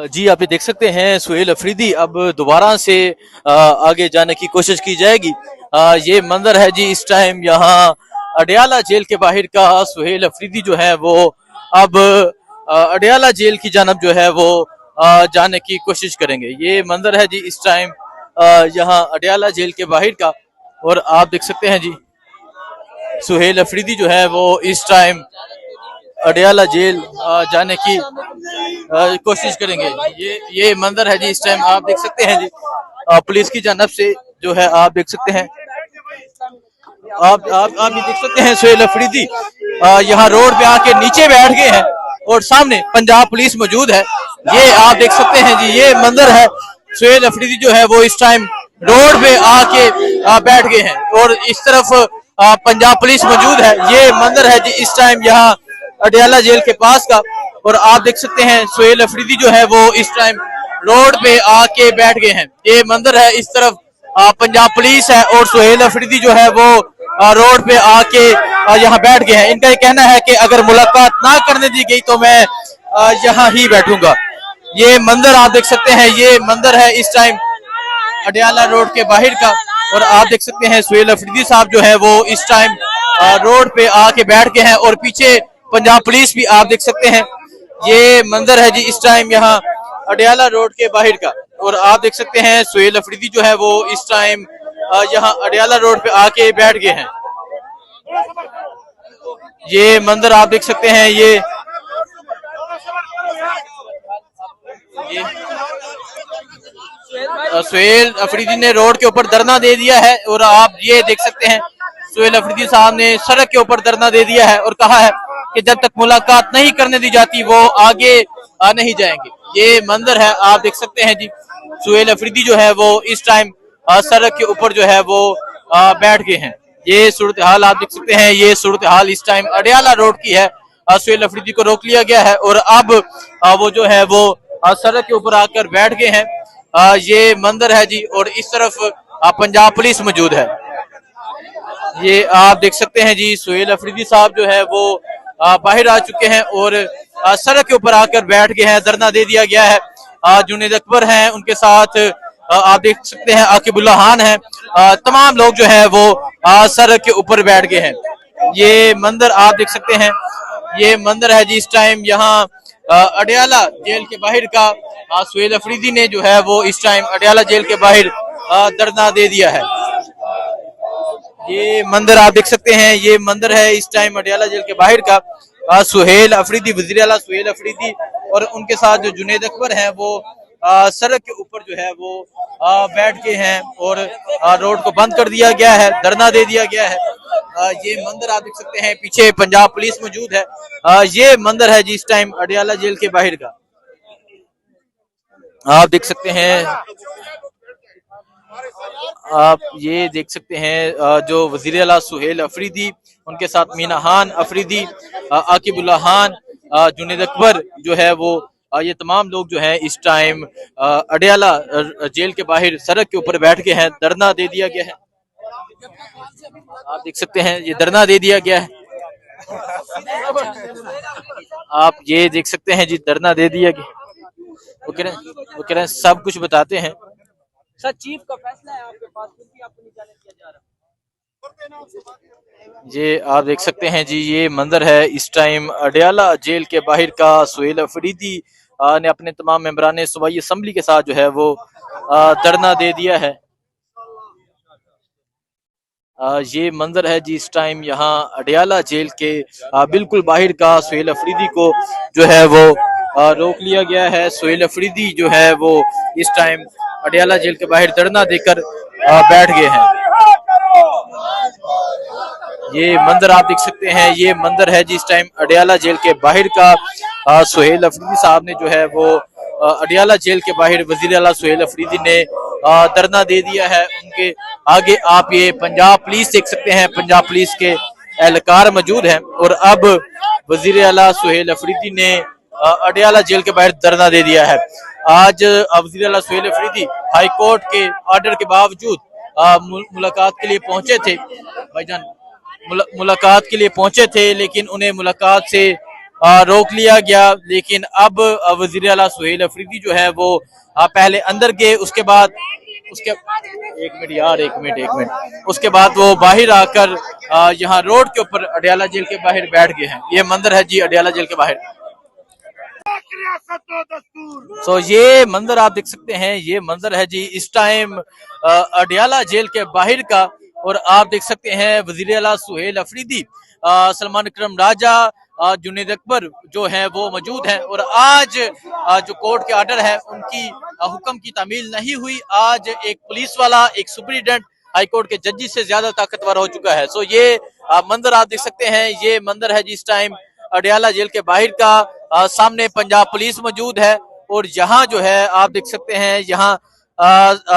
जी आप ये देख सकते हैं सुहेल अफरीदी अब दोबारा से आगे जाने की कोशिश की जाएगी। ये मंजर है जी इस टाइम यहाँ अडयाला जेल के बाहर का। सुहेल अफरीदी जो है वो अब अडयाला जेल की जानब जो है वो जाने की कोशिश करेंगे। ये मंजर है जी इस टाइम यहाँ अडयाला जेल के बाहर का। और आप देख सकते हैं जी सुहेल अफरीदी जो है वो इस टाइम अडयाला जेल जाने की कोशिश करेंगे। ये मंजर है जी इस टाइम आप देख सकते हैं जी पुलिस की जानब से जो है आप देख सकते हैं। आप ये देख सकते हैं सुहेल अफरीदी यहाँ रोड पे आके नीचे बैठ गए हैं और सामने पंजाब पुलिस मौजूद है। ये आप देख सकते हैं जी ये मंजर है। सुहेल अफरीदी जो है वो इस टाइम रोड पे आके बैठ गए हैं और इस तरफ पंजाब पुलिस मौजूद है। ये मंजर है जी इस टाइम यहाँ अडयाला जेल के पास का। और आप देख सकते हैं सुहेल अफरीदी जो है वो इस टाइम रोड पे आके बैठ गए हैं। ये मंजर है इस तरफ पंजाब पुलिस है और सुहेल अफरीदी जो है वो रोड पे आके यहाँ बैठ गए हैं। इनका ये कहना है कि अगर मुलाकात ना करने दी गई तो मैं यहाँ ही बैठूंगा। ये मंजर आप देख सकते हैं। ये मंजर है इस टाइम अडयाला रोड के बाहर का। और आप देख सकते हैं सुहेल अफरीदी साहब जो है वो इस टाइम रोड पे आके बैठ गए हैं और पीछे पंजाब पुलिस भी आप देख सकते हैं। ये मंजर है जी इस टाइम यहाँ अडयाला रोड के बाहर का। और आप देख सकते हैं सुहेल अफरीदी जो है वो इस टाइम यहाँ अडयाला रोड पे आके बैठ गए हैं। ये मंजर आप देख सकते हैं। ये सुहेल अफरीदी ने रोड के ऊपर धरना दे दिया है और आप ये देख सकते हैं सुहेल अफरीदी साहब ने सड़क के ऊपर धरना दे दिया है और कहा है कि जब तक मुलाकात नहीं करने दी जाती वो आगे नहीं जाएंगे। ये मंजर है आप देख सकते हैं जी सुहेल अफरीदी जो है वो इस टाइम सड़क के ऊपर जो है वो बैठ गए हैं। ये सूरत हाल आप देख सकते हैं। ये सूरत हाल इस टाइम अडयाला रोड की है। सुहेल अफरीदी को रोक लिया गया है और अब वो जो है वो सड़क के ऊपर आकर बैठ गए हैं। ये मंजर है जी और इस तरफ पंजाब पुलिस मौजूद है। ये आप देख सकते हैं जी सुहेल अफरीदी साहब जो है वो बाहर आ चुके हैं और सड़क के ऊपर आकर बैठ गए हैं। धरना दे दिया गया है। जुनेद अकबर हैं उनके साथ आप देख सकते हैं आकिबुल्ला खान है। तमाम लोग जो है वो सड़क के ऊपर बैठ गए हैं। ये मंजर आप देख सकते हैं। ये मंजर है जी इस टाइम यहाँ अडयाला जेल के बाहर का। सुहेल अफरीदी ने जो है वो इस टाइम अडयाला जेल के बाहर धरना दे दिया है। ये मंजर आप देख सकते हैं। ये मंजर है इस टाइम अडयाला जेल के बाहर का। सुहेल अफरीदी वज़ीर आला सुहेल अफरीदी और उनके साथ जो जुनेद अकबर हैं वो सड़क के ऊपर जो है वो बैठ गए हैं और रोड को बंद कर दिया गया है। धरना दे दिया गया है। ये मंजर आप देख सकते हैं। पीछे पंजाब पुलिस मौजूद है। ये मंजर है जी इस टाइम अडयाला जेल के बाहर का। आप देख सकते हैं। आप ये देख सकते हैं जो वज़ीर आला सुहेल अफरीदी उनके साथ मीना खान अफरीदी आकिबुल्ला खान जुनेद अकबर जो है वो ये तमाम लोग जो है इस टाइम अडयाला जेल के बाहर सड़क के ऊपर बैठ के हैं। धरना दे दिया गया है। आप देख सकते हैं ये धरना दे दिया गया है। आप ये देख सकते हैं जी धरना दे दिया गया। वो कह रहे हैं सब कुछ बताते हैं। सर चीफ का फैसला है आपके पास फिर भी आपको नहीं जाने दिया जा रहा। ये आप देख सकते हैं जी ये मंजर है इस टाइम अडयाला जेल के बाहर का। सुहेल अफरीदी ने अपने तमाम मेंबरान सूबाई असम्बली के साथ जो है वो धरना दे दिया है। ये मंजर है जी इस टाइम यहाँ अडयाला जेल के बिल्कुल बाहर का। सुहेल अफरीदी को जो है वो रोक लिया गया है। सुहेल अफरीदी जो है वो इस टाइम अडयाला जेल के बाहर धरना देकर बैठ गए हैं। ये मंजर आप देख सकते हैं। ये मंजर है जी इस टाइम अडयाला जेल के बाहर का। सुहेल अफरीदी साहब ने जो है वो अडयाला जेल के बाहर वज़ीर आला सुहेल अफरीदी ने धरना दे दिया है। उनके आगे आप ये पंजाब पुलिस देख सकते हैं। पंजाब पुलिस के एहलकार मौजूद हैं और अब वज़ीर आला सुहेल अफरीदी ने अडयाला जेल के बाहर धरना दे दिया है। आज वज़ीर आला सुहेल अफरीदी हाई कोर्ट के ऑर्डर के बावजूद मुलाकात के लिए पहुंचे थे। भाईजान मुलाकात के लिए पहुंचे थे लेकिन उन्हें मुलाकात से रोक लिया गया, लेकिन अब वजीर आला सुहेल अफरीदी जो है वो पहले अंदर गए, उसके बाद उसके एक मिनट उसके बाद वो बाहर आकर यहाँ रोड के ऊपर अडयाला जेल के बाहर बैठ गए हैं। ये मंदिर है जी अडयाला जेल के बाहर। ये मंजर आप देख सकते हैं, ये मंजर है जी इस टाइम अडयाला जेल के बाहर का। और आप देख सकते हैं वजीर आला सुहेल अफरीदी, सलमान अकरम राजा, जुनेद अकबर जो है वो मौजूद हैं। और आज जो कोर्ट के आर्डर है उनकी हुक्म की तामील नहीं हुई। आज एक पुलिस वाला, एक सुपरिटेंडेंट हाई कोर्ट के जज से ज्यादा ताकतवर हो चुका है। ये मंजर आप देख सकते हैं, ये मंजर है जिस टाइम अडयाला जेल के बाहर का। सामने पंजाब पुलिस मौजूद है और यहाँ जो है आप देख सकते हैं, यहाँ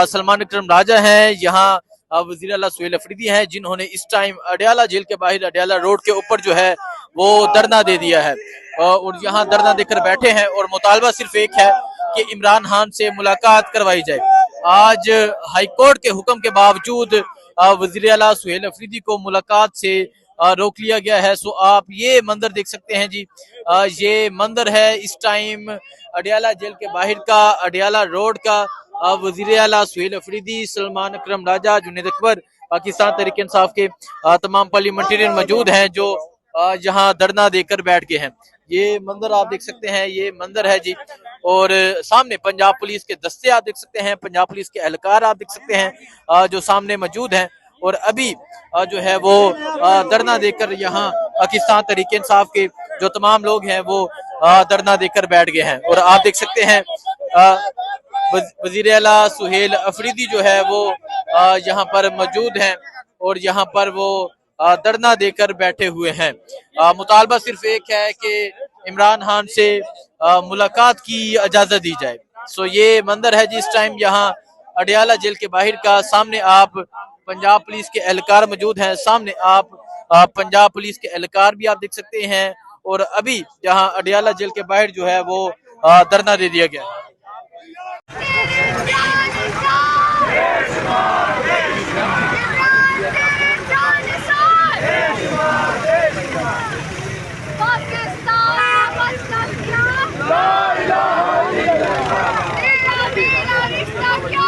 सलमान अकरम राजा हैं, यहाँ वजीर आला सुहेल अफरीदी हैं, जिन्होंने इस टाइम अडयाला जेल के बाहर अडयाला रोड के ऊपर जो है वो धरना दे दिया है। और यहाँ धरना देकर बैठे हैं और मुतालबा सिर्फ एक है कि इमरान खान से मुलाकात करवाई जाए। आज हाई कोर्ट के हुक्म के बावजूद वजीर आला सुहेल अफरीदी को मुलाकात से रोक लिया गया है। आप ये मंदिर देख सकते हैं जी, ये मंदिर है इस टाइम अडयाला जेल के बाहर का, अडयाला रोड का। वजीर आला सुहेल अफरीदी, सलमान अकरम राजा, जुनेद अकबर, पाकिस्तान तहरीक इंसाफ के तमाम पार्लियामेंटेरियन मौजूद हैं जो यहाँ धरना देकर बैठ गए हैं। ये मंदिर आप देख सकते हैं, ये मंदिर है जी। और सामने पंजाब पुलिस के दस्ते आप देख सकते हैं, पंजाब पुलिस के एहलकार आप देख सकते हैं जो सामने मौजूद हैं। और अभी जो है वो धरना देकर यहाँ पाकिस्तान तहरीक इंसाफ के जो तमाम लोग हैं वो धरना देकर बैठ गए हैं। और आप देख सकते हैं वजीर आला सुहेल अफरीदी जो है वो यहाँ पर मौजूद हैं और यहाँ पर वो धरना देकर बैठे हुए हैं। मुतालबा सिर्फ एक है कि इमरान खान से मुलाकात की इजाजत दी जाए। ये मंदिर है जिस टाइम यहाँ अडयाला जेल के बाहर का। सामने आप पंजाब पुलिस के एहलकार मौजूद हैं, सामने आप पंजाब पुलिस के एहलकार भी आप देख सकते हैं। और अभी यहाँ अडयाला जेल के बाहर जो है वो धरना दे दिया गया। क्या